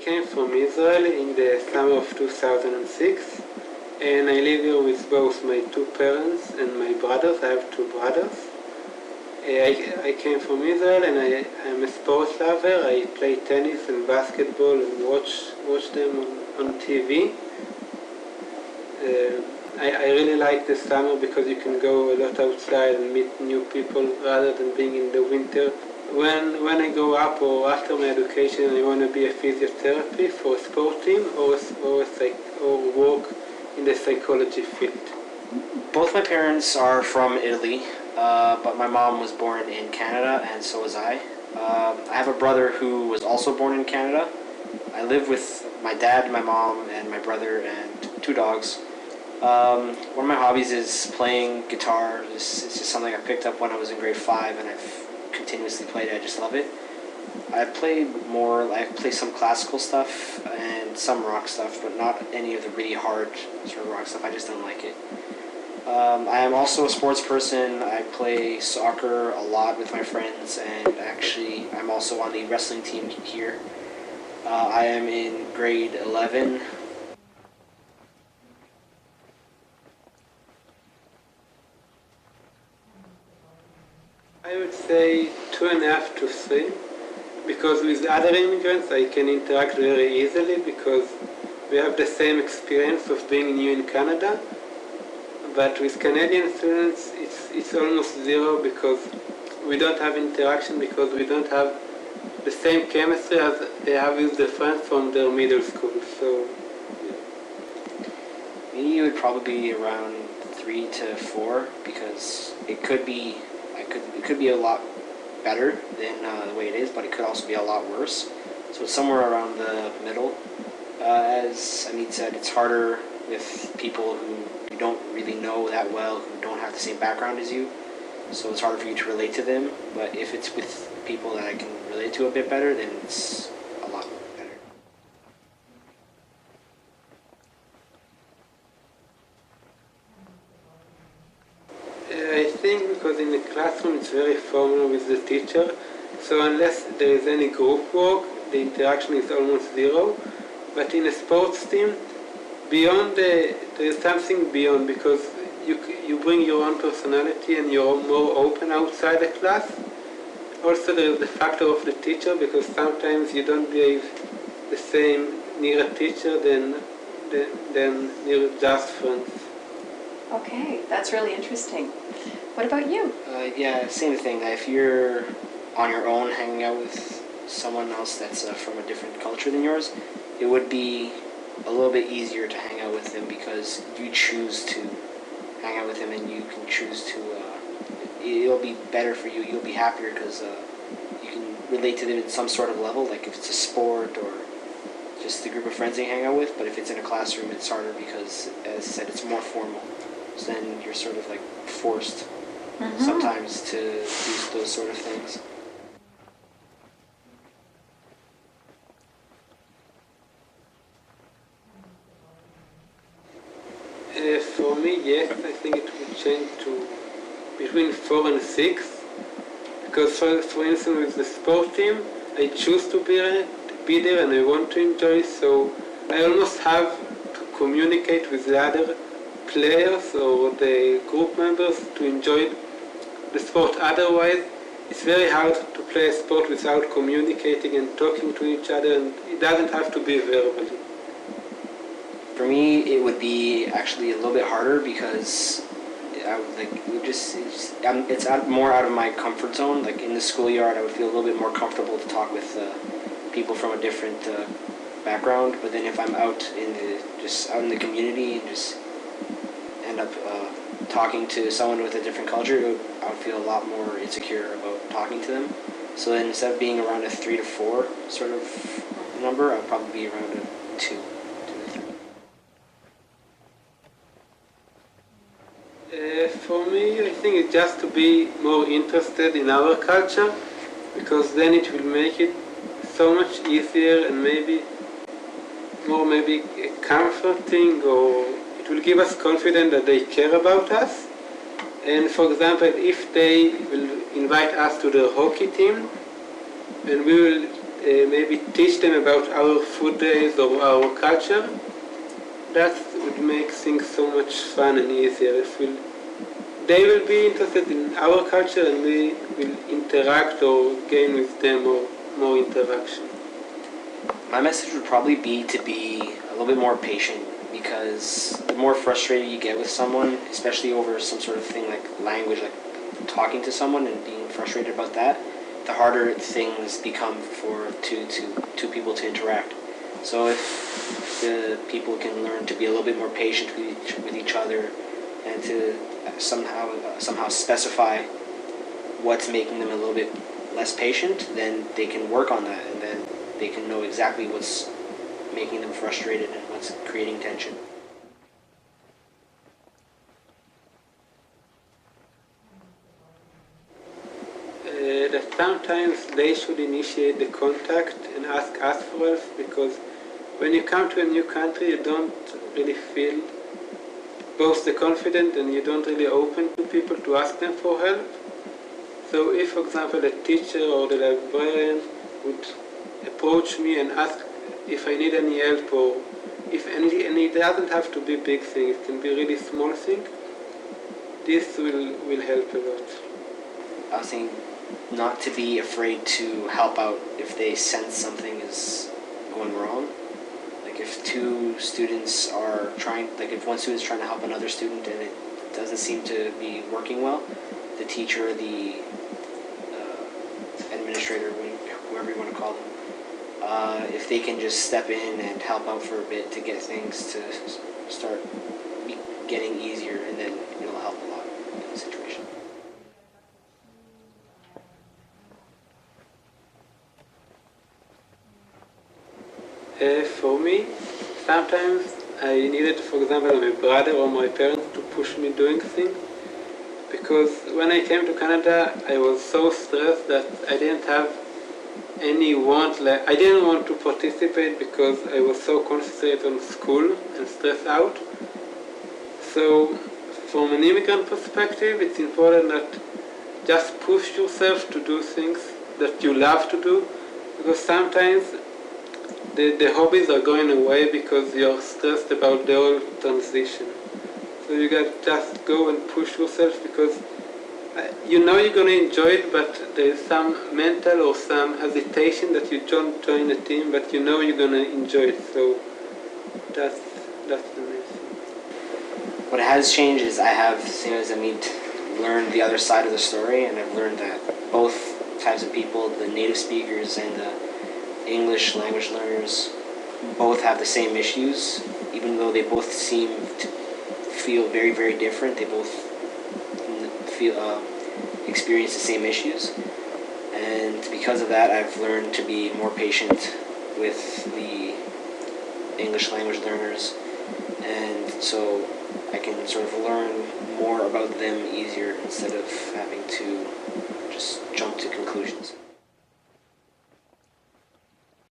came from Israel in the summer of 2006, and I live here with both my two parents and my brothers. I have two brothers. I came from Israel, and I'm a sports lover. I play tennis and basketball and watch them on TV. I really like the summer because you can go a lot outside and meet new people rather than being in the winter. When I grow up or after my education, I want to be a physiotherapist for a sport team or work in the psychology field. Both my parents are from Italy, but my mom was born in Canada, and so was I. I have a brother who was also born in Canada. I live with my dad, my mom, and my brother, and two dogs. One of my hobbies is playing guitar. It's just something I picked up when I was in grade 5, and I've continuously played it. I just love it. I play some classical stuff and some rock stuff, but not any of the really hard sort of rock stuff. I just don't like it. I am also a sports person. I play soccer a lot with my friends, and actually I'm also on the wrestling team here. I am in grade 11. I would say 2.5 to 3, because with other immigrants I can interact very easily because we have the same experience of being new in Canada. But with Canadian students it's almost zero because we don't have interaction, because we don't have the same chemistry as they have with their friends from their middle school. So yeah. Me would probably be around 3 to 4 because it could be a lot better than the way it is, but it could also be a lot worse. So it's somewhere around the middle. As Amit said, it's harder with people who you don't really know that well, who don't have the same background as you. So it's harder for you to relate to them. But if it's with people that I can relate to a bit better, then it's a lot better. I think because in the classroom it's very formal with the teacher, so unless there is any group work, the interaction is almost zero. But in a sports team, there is something beyond, because you bring your own personality and you're more open outside the class. Also there is the factor of the teacher, because sometimes you don't behave the same near a teacher than near just friends. Okay, that's really interesting. What about you? Yeah, same thing. If you're on your own hanging out with someone else that's from a different culture than yours, it would be a little bit easier to hang out with them because you choose to hang out with them, and you can choose to, it'll be better for you. You'll be happier because you can relate to them in some sort of level, like if it's a sport or just the group of friends you hang out with. But if it's in a classroom, it's harder because, as I said, it's more formal. So then you're sort of like forced sometimes to do those sort of things. For me, yes, I think it would change to between 4 and 6, because for instance with the sport team, I choose to be there and I want to enjoy, so I almost have to communicate with the other players or the group members to enjoy the sport. Otherwise, it's very hard to play a sport without communicating and talking to each other, and it doesn't have to be verbally. For me, it would be actually a little bit harder because it's more out of my comfort zone. Like in the schoolyard, I would feel a little bit more comfortable to talk with people from a different background. But then if I'm out in the community and just end up talking to someone with a different culture, I would feel a lot more insecure about talking to them. So then instead of being around a 3 to 4 sort of number, I would probably be around a 2. For me, I think it's just to be more interested in our culture, because then it will make it so much easier and maybe comforting, or it will give us confidence that they care about us. And for example, if they will invite us to the hockey team, and we will maybe teach them about our food days or our culture, that would make things so much fun and easier. They will be interested in our culture and we will interact or gain with them or more interaction. My message would probably be to be a little bit more patient, because the more frustrated you get with someone, especially over some sort of thing like language, like talking to someone and being frustrated about that, the harder things become for two people to interact. So if the people can learn to be a little bit more patient with each other and to somehow specify what's making them a little bit less patient, then they can work on that, and then they can know exactly what's making them frustrated and what's creating tension. That sometimes they should initiate the contact and ask us for help, because when you come to a new country you don't really feel both the confident and you don't really open to people to ask them for help. So if, for example, the teacher or the librarian would approach me and ask if I need any help, or if any, and it doesn't have to be big thing, it can be really small thing, this will help a lot. I was saying not to be afraid to help out if they sense something is going wrong. Like if two students are if one student is trying to help another student and it doesn't seem to be working well, the teacher, the administrator, whoever you want to call them, if they can just step in and help out for a bit to get things to start getting easier, and then it'll help a lot in the situation. For me, sometimes I needed, for example, my brother or my parents to push me doing things, because when I came to Canada I was so stressed that I didn't have any want, I didn't want to participate because I was so concentrated on school and stressed out. So from an immigrant perspective, it's important that just push yourself to do things that you love to do, because sometimes the hobbies are going away because you're stressed about the whole transition. So you got to just go and push yourself, because you know you're going to enjoy it, but there's some mental or some hesitation that you don't join the team, but you know you're going to enjoy it. So that's the main thing. What has changed is I have, as I mean, learned the other side of the story, and I've learned that both types of people, the native speakers and the English language learners, both have the same issues. Even though they both seem to feel very, very different, they both experience the same issues. And because of that, I've learned to be more patient with the English language learners, and so I can sort of learn more about them easier instead of having to just jump to conclusions.